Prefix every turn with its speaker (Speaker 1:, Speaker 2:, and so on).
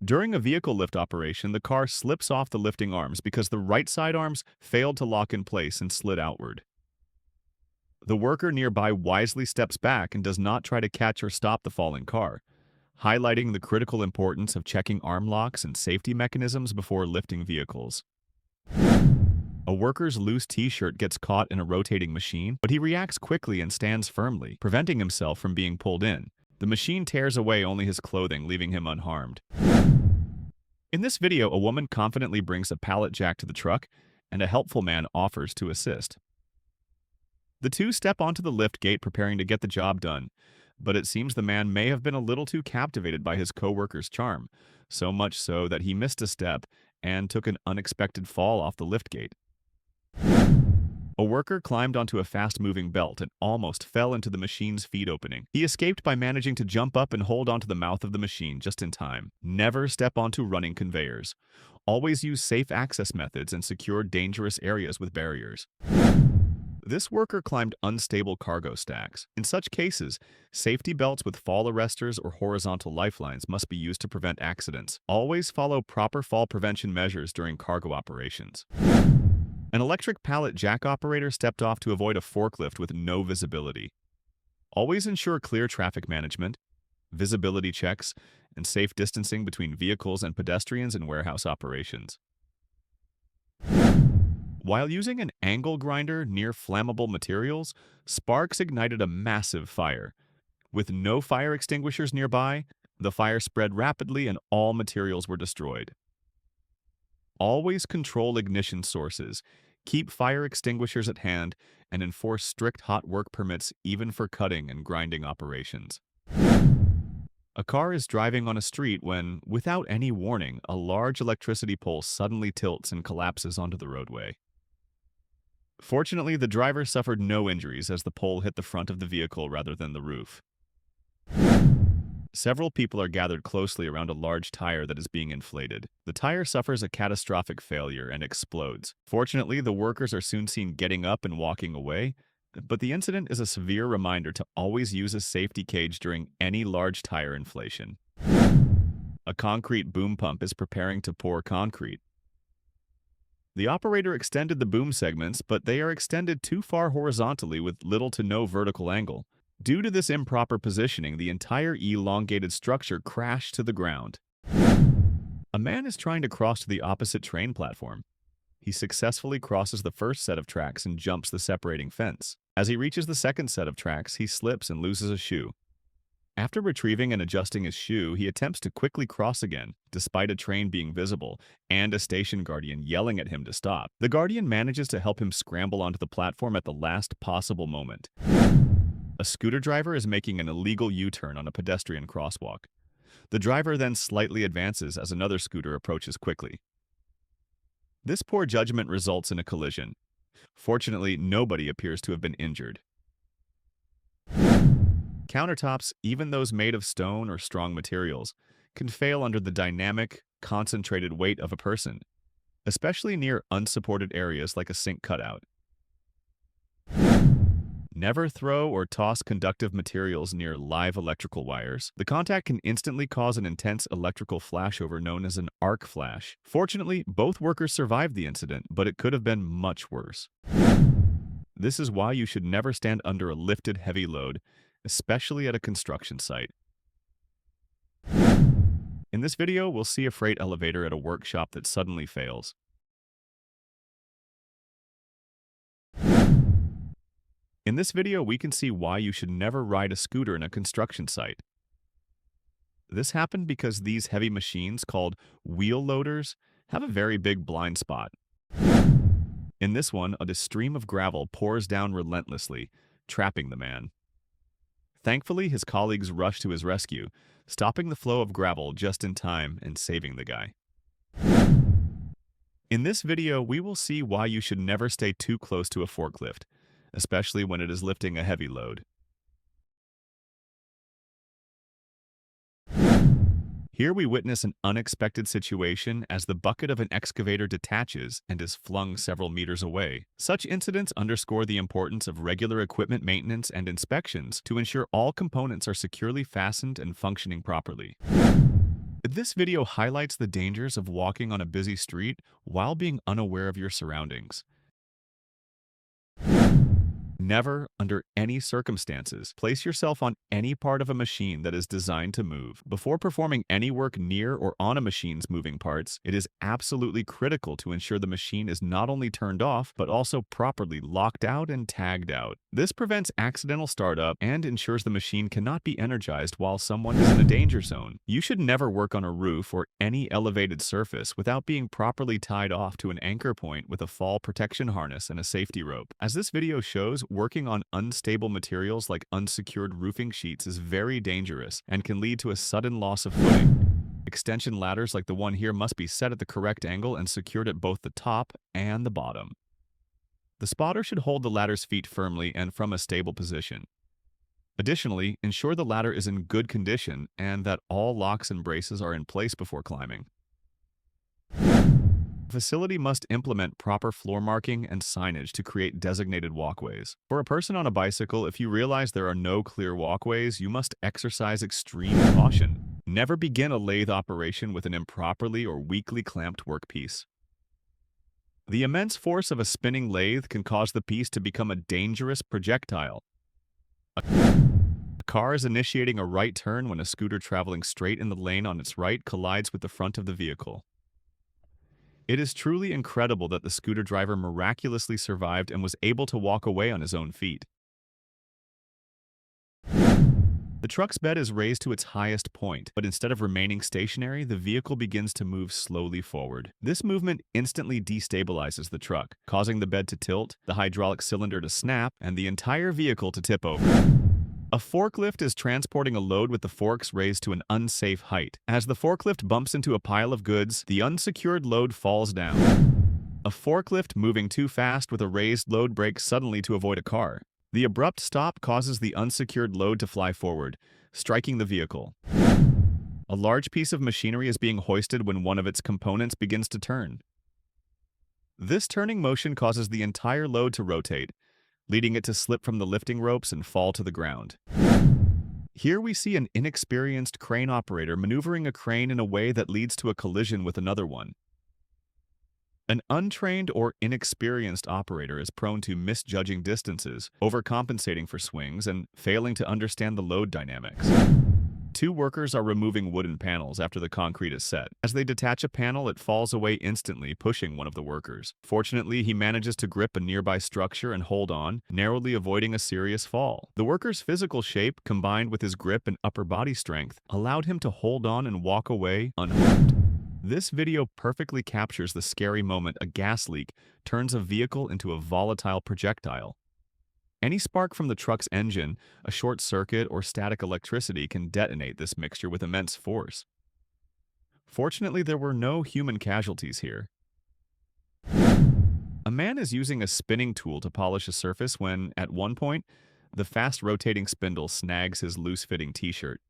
Speaker 1: During a vehicle lift operation, the car slips off the lifting arms because the right side arms failed to lock in place and slid outward. The worker nearby wisely steps back and does not try to catch or stop the falling car, highlighting the critical importance of checking arm locks and safety mechanisms before lifting vehicles. A worker's loose t-shirt gets caught in a rotating machine, but he reacts quickly and stands firmly, preventing himself from being pulled in. The machine tears away only his clothing, leaving him unharmed. In this video, a woman confidently brings a pallet jack to the truck, and a helpful man offers to assist. The two step onto the lift gate preparing to get the job done, but it seems the man may have been a little too captivated by his co-worker's charm, so much so that he missed a step and took an unexpected fall off the lift gate. A worker climbed onto a fast-moving belt and almost fell into the machine's feed opening. He escaped by managing to jump up and hold onto the mouth of the machine just in time. Never step onto running conveyors. Always use safe access methods and secure dangerous areas with barriers. This worker climbed unstable cargo stacks. In such cases, safety belts with fall arresters or horizontal lifelines must be used to prevent accidents. Always follow proper fall prevention measures during cargo operations. An electric pallet jack operator stepped off to avoid a forklift with no visibility. Always ensure clear traffic management, visibility checks, and safe distancing between vehicles and pedestrians in warehouse operations. While using an angle grinder near flammable materials, sparks ignited a massive fire. With no fire extinguishers nearby, the fire spread rapidly and all materials were destroyed. Always control ignition sources, keep fire extinguishers at hand, and enforce strict hot work permits even for cutting and grinding operations. A car is driving on a street when, without any warning, a large electricity pole suddenly tilts and collapses onto the roadway. Fortunately, the driver suffered no injuries as the pole hit the front of the vehicle rather than the roof. Several people are gathered closely around a large tire that is being inflated. The tire suffers a catastrophic failure and explodes. Fortunately, the workers are soon seen getting up and walking away, but the incident is a severe reminder to always use a safety cage during any large tire inflation. A concrete boom pump is preparing to pour concrete. The operator extended the boom segments, but they are extended too far horizontally with little to no vertical angle. Due to this improper positioning, the entire elongated structure crashed to the ground. A man is trying to cross to the opposite train platform. He successfully crosses the first set of tracks and jumps the separating fence. As he reaches the second set of tracks, he slips and loses a shoe. After retrieving and adjusting his shoe, he attempts to quickly cross again, despite a train being visible and a station guardian yelling at him to stop. The guardian manages to help him scramble onto the platform at the last possible moment. A scooter driver is making an illegal U-turn on a pedestrian crosswalk. The driver then slightly advances as another scooter approaches quickly. This poor judgment results in a collision. Fortunately, nobody appears to have been injured. Countertops, even those made of stone or strong materials, can fail under the dynamic, concentrated weight of a person, especially near unsupported areas like a sink cutout. Never throw or toss conductive materials near live electrical wires. The contact can instantly cause an intense electrical flashover known as an arc flash. Fortunately, both workers survived the incident, but it could have been much worse. This is why you should never stand under a lifted heavy load, especially at a construction site. In this video, we'll see a freight elevator at a workshop that suddenly fails. In this video, we can see why you should never ride a scooter in a construction site. This happened because these heavy machines, called wheel loaders, have a very big blind spot. In this one, a stream of gravel pours down relentlessly, trapping the man. Thankfully, his colleagues rush to his rescue, stopping the flow of gravel just in time and saving the guy. In this video, we will see why you should never stay too close to a forklift, especially when it is lifting a heavy load. Here we witness an unexpected situation as the bucket of an excavator detaches and is flung several meters away. Such incidents underscore the importance of regular equipment maintenance and inspections to ensure all components are securely fastened and functioning properly. This video highlights the dangers of walking on a busy street while being unaware of your surroundings. Never, under any circumstances, place yourself on any part of a machine that is designed to move. Before performing any work near or on a machine's moving parts, it is absolutely critical to ensure the machine is not only turned off, but also properly locked out and tagged out. This prevents accidental startup and ensures the machine cannot be energized while someone is in a danger zone. You should never work on a roof or any elevated surface without being properly tied off to an anchor point with a fall protection harness and a safety rope. As this video shows, working on unstable materials like unsecured roofing sheets is very dangerous and can lead to a sudden loss of footing. Extension ladders like the one here must be set at the correct angle and secured at both the top and the bottom. The spotter should hold the ladder's feet firmly and from a stable position. Additionally, ensure the ladder is in good condition and that all locks and braces are in place before climbing. The facility must implement proper floor marking and signage to create designated walkways. For a person on a bicycle, if you realize there are no clear walkways, you must exercise extreme caution. Never begin a lathe operation with an improperly or weakly clamped workpiece. The immense force of a spinning lathe can cause the piece to become a dangerous projectile. A car is initiating a right turn when a scooter traveling straight in the lane on its right collides with the front of the vehicle. It is truly incredible that the scooter driver miraculously survived and was able to walk away on his own feet. The truck's bed is raised to its highest point, but instead of remaining stationary, the vehicle begins to move slowly forward. This movement instantly destabilizes the truck, causing the bed to tilt, the hydraulic cylinder to snap, and the entire vehicle to tip over. A forklift is transporting a load with the forks raised to an unsafe height. As the forklift bumps into a pile of goods, the unsecured load falls down. A forklift moving too fast with a raised load brakes suddenly to avoid a car. The abrupt stop causes the unsecured load to fly forward, striking the vehicle. A large piece of machinery is being hoisted when one of its components begins to turn. This turning motion causes the entire load to rotate, leading it to slip from the lifting ropes and fall to the ground. Here we see an inexperienced crane operator maneuvering a crane in a way that leads to a collision with another one. An untrained or inexperienced operator is prone to misjudging distances, overcompensating for swings, and failing to understand the load dynamics. Two workers are removing wooden panels after the concrete is set. As they detach a panel, it falls away instantly, pushing one of the workers. Fortunately, he manages to grip a nearby structure and hold on, narrowly avoiding a serious fall. The worker's physical shape, combined with his grip and upper body strength, allowed him to hold on and walk away unharmed. This video perfectly captures the scary moment a gas leak turns a vehicle into a volatile projectile. Any spark from the truck's engine, a short circuit, or static electricity can detonate this mixture with immense force. Fortunately, there were no human casualties here. A man is using a spinning tool to polish a surface when, at one point, the fast-rotating spindle snags his loose-fitting t-shirt.